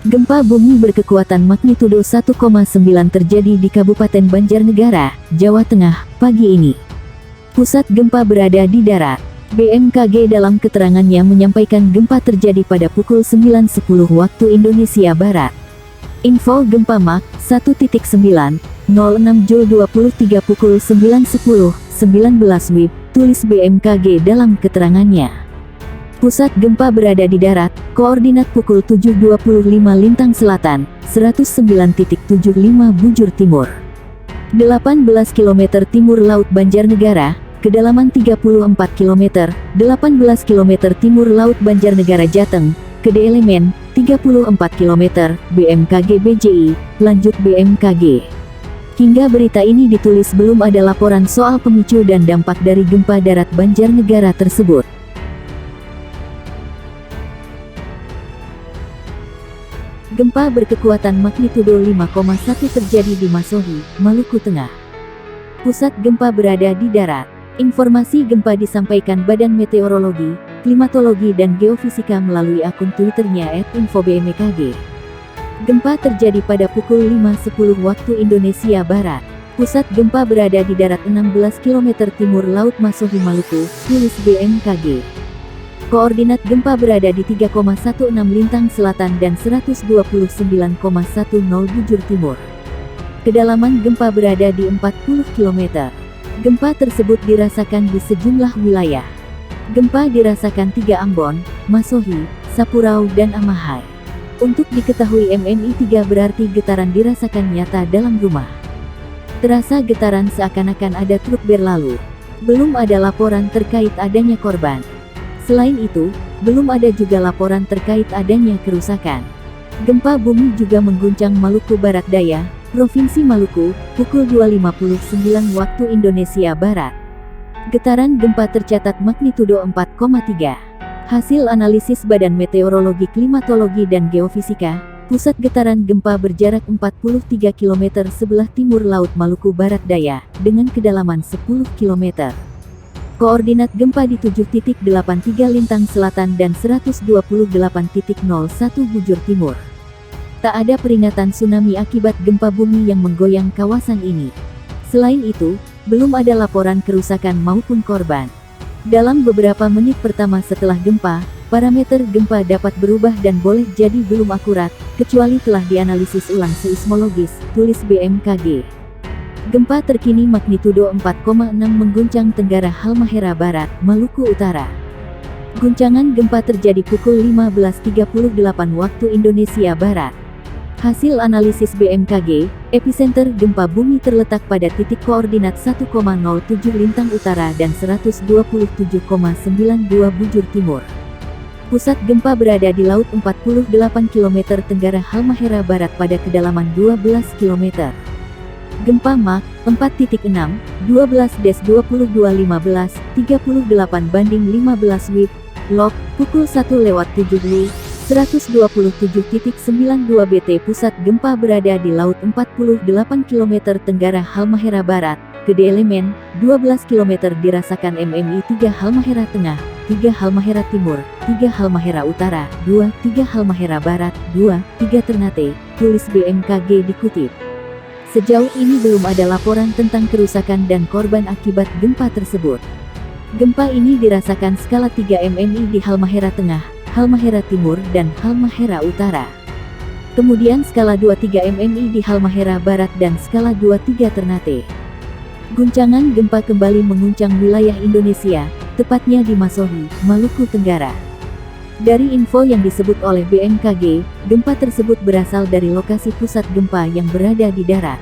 Gempa bumi berkekuatan magnitudo 1,9 terjadi di Kabupaten Banjarnegara, Jawa Tengah, pagi ini. Pusat gempa berada di darat. BMKG dalam keterangannya menyampaikan gempa terjadi pada pukul 9.10 waktu Indonesia Barat. Info gempa Mach 1.9, 06 Joule 23 pukul 9.10, 19 WIB, tulis BMKG dalam keterangannya. Pusat gempa berada di darat, koordinat pukul 7.25 lintang selatan, 109.75 bujur timur. 18 km timur Laut Banjarnegara, kedalaman 34 km, 18 km timur Laut Banjarnegara Jateng, kedalaman 34 km, BMKG BJI, lanjut BMKG. Hingga berita ini ditulis belum ada laporan soal pemicu dan dampak dari gempa darat Banjarnegara tersebut. Gempa berkekuatan magnitudo 5,1 terjadi di Masohi, Maluku Tengah. Pusat gempa berada di darat. Informasi gempa disampaikan Badan Meteorologi, Klimatologi dan Geofisika melalui akun Twitternya @infobmkg. Gempa terjadi pada pukul 5.10 waktu Indonesia Barat. Pusat gempa berada di darat 16 km timur Laut Masohi, Maluku, tulis BMKG. Koordinat gempa berada di 3,16 lintang selatan dan 129,10 bujur timur. Kedalaman gempa berada di 40 km. Gempa tersebut dirasakan di sejumlah wilayah. Gempa dirasakan 3 Ambon, Masohi, Sapurau dan Amahai. Untuk diketahui MMI 3 berarti getaran dirasakan nyata dalam rumah. Terasa getaran seakan-akan ada truk berlalu. Belum ada laporan terkait adanya korban. Selain itu, belum ada juga laporan terkait adanya kerusakan. Gempa bumi juga mengguncang Maluku Barat Daya, Provinsi Maluku, pukul 2.59 waktu Indonesia Barat. Getaran gempa tercatat magnitudo 4,3. Hasil analisis Badan Meteorologi, Klimatologi dan Geofisika, pusat getaran gempa berjarak 43 km sebelah timur Laut Maluku Barat Daya, dengan kedalaman 10 km. Koordinat gempa di 7.83 lintang selatan dan 128.01 bujur timur. Tak ada peringatan tsunami akibat gempa bumi yang menggoyang kawasan ini. Selain itu, belum ada laporan kerusakan maupun korban. Dalam beberapa menit pertama setelah gempa, parameter gempa dapat berubah dan boleh jadi belum akurat, kecuali telah dianalisis ulang seismologis, tulis BMKG. Gempa terkini magnitudo 4,6 mengguncang Tenggara Halmahera Barat, Maluku Utara. Guncangan gempa terjadi pukul 15.38 waktu Indonesia Barat. Hasil analisis BMKG, epicenter gempa bumi terletak pada titik koordinat 1,07 lintang utara dan 127,92 bujur timur. Pusat gempa berada di laut 48 km Tenggara Halmahera Barat pada kedalaman 12 km. Gempa Mach 4.6, 12-22.15, 38 banding 15 WIB, log, pukul 1:07, 127.92 BT. Pusat gempa berada di laut 48 km Tenggara Halmahera Barat, kedalaman 12 km. Dirasakan MMI 3 Halmahera Tengah, 3 Halmahera Timur, 3 Halmahera Utara, 2, 3 Halmahera Barat, 2, 3 Ternate, tulis BMKG dikutip. Sejauh ini belum ada laporan tentang kerusakan dan korban akibat gempa tersebut. Gempa ini dirasakan skala 3 MMI di Halmahera Tengah, Halmahera Timur dan Halmahera Utara. Kemudian skala 2-3 MMI di Halmahera Barat dan skala 2-3 Ternate. Guncangan gempa kembali menguncang wilayah Indonesia, tepatnya di Masohi, Maluku Tenggara. Dari info yang disebut oleh BMKG, gempa tersebut berasal dari lokasi pusat gempa yang berada di darat.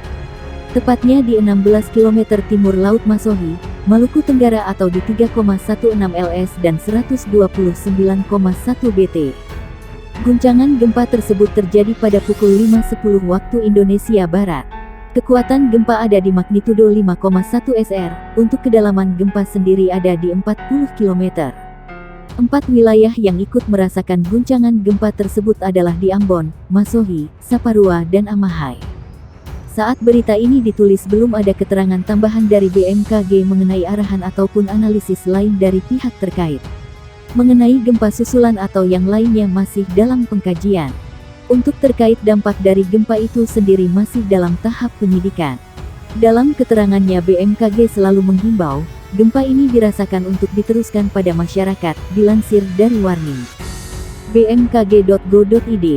Tepatnya di 16 km timur Laut Masohi, Maluku Tenggara atau di 3,16 ls dan 129,1 bt. Guncangan gempa tersebut terjadi pada pukul 5.10 waktu Indonesia Barat. Kekuatan gempa ada di magnitudo 5,1 SR, untuk kedalaman gempa sendiri ada di 40 km. 4 wilayah yang ikut merasakan guncangan gempa tersebut adalah di Ambon, Masohi, Saparua dan Amahai. Saat berita ini ditulis belum ada keterangan tambahan dari BMKG mengenai arahan ataupun analisis lain dari pihak terkait. Mengenai gempa susulan atau yang lainnya masih dalam pengkajian. Untuk terkait dampak dari gempa itu sendiri masih dalam tahap penyidikan. Dalam keterangannya BMKG selalu menghimbau, gempa ini dirasakan untuk diteruskan pada masyarakat, dilansir dari Warning bmkg.go.id.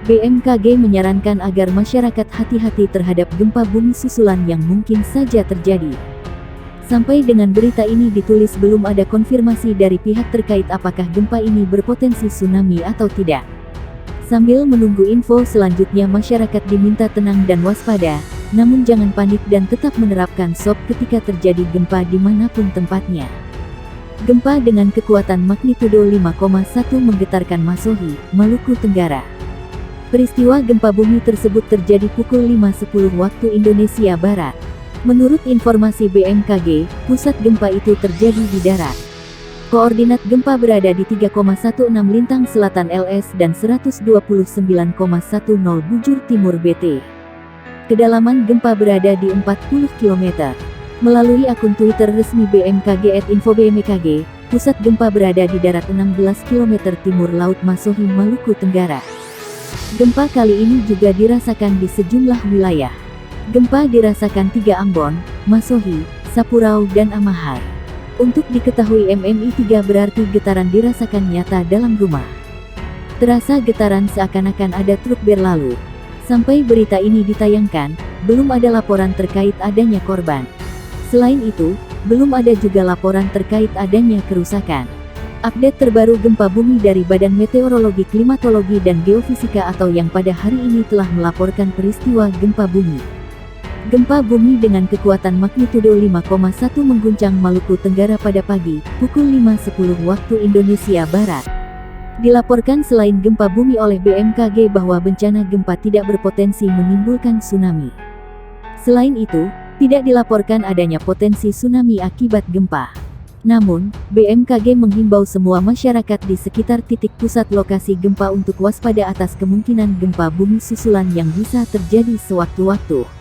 BMKG menyarankan agar masyarakat hati-hati terhadap gempa bumi susulan yang mungkin saja terjadi. Sampai dengan berita ini ditulis belum ada konfirmasi dari pihak terkait apakah gempa ini berpotensi tsunami atau tidak. Sambil menunggu info selanjutnya, masyarakat diminta tenang dan waspada, namun jangan panik dan tetap menerapkan SOP ketika terjadi gempa dimanapun tempatnya. Gempa dengan kekuatan magnitudo 5,1 menggetarkan Masohi, Maluku Tenggara. Peristiwa gempa bumi tersebut terjadi pukul 5.10 waktu Indonesia Barat. Menurut informasi BMKG, pusat gempa itu terjadi di darat. Koordinat gempa berada di 3,16 lintang selatan LS dan 129,10 bujur timur BT. Kedalaman gempa berada di 40 km. Melalui akun Twitter resmi BMKG @infobmkg, pusat gempa berada di darat 16 km timur laut Masohi, Maluku Tenggara. Gempa kali ini juga dirasakan di sejumlah wilayah. Gempa dirasakan 3 Ambon, Masohi, Sapurau dan Amahar. Untuk diketahui MMI 3 berarti getaran dirasakan nyata dalam rumah. Terasa getaran seakan-akan ada truk berlalu. Sampai berita ini ditayangkan, belum ada laporan terkait adanya korban. Selain itu, belum ada juga laporan terkait adanya kerusakan. Update terbaru gempa bumi dari Badan Meteorologi, Klimatologi dan Geofisika atau yang pada hari ini telah melaporkan peristiwa gempa bumi. Gempa bumi dengan kekuatan magnitudo 5,1 mengguncang Maluku Tenggara pada pagi, pukul 5.10 waktu Indonesia Barat. Dilaporkan selain gempa bumi oleh BMKG bahwa bencana gempa tidak berpotensi menimbulkan tsunami. Selain itu, tidak dilaporkan adanya potensi tsunami akibat gempa. Namun, BMKG menghimbau semua masyarakat di sekitar titik pusat lokasi gempa untuk waspada atas kemungkinan gempa bumi susulan yang bisa terjadi sewaktu-waktu.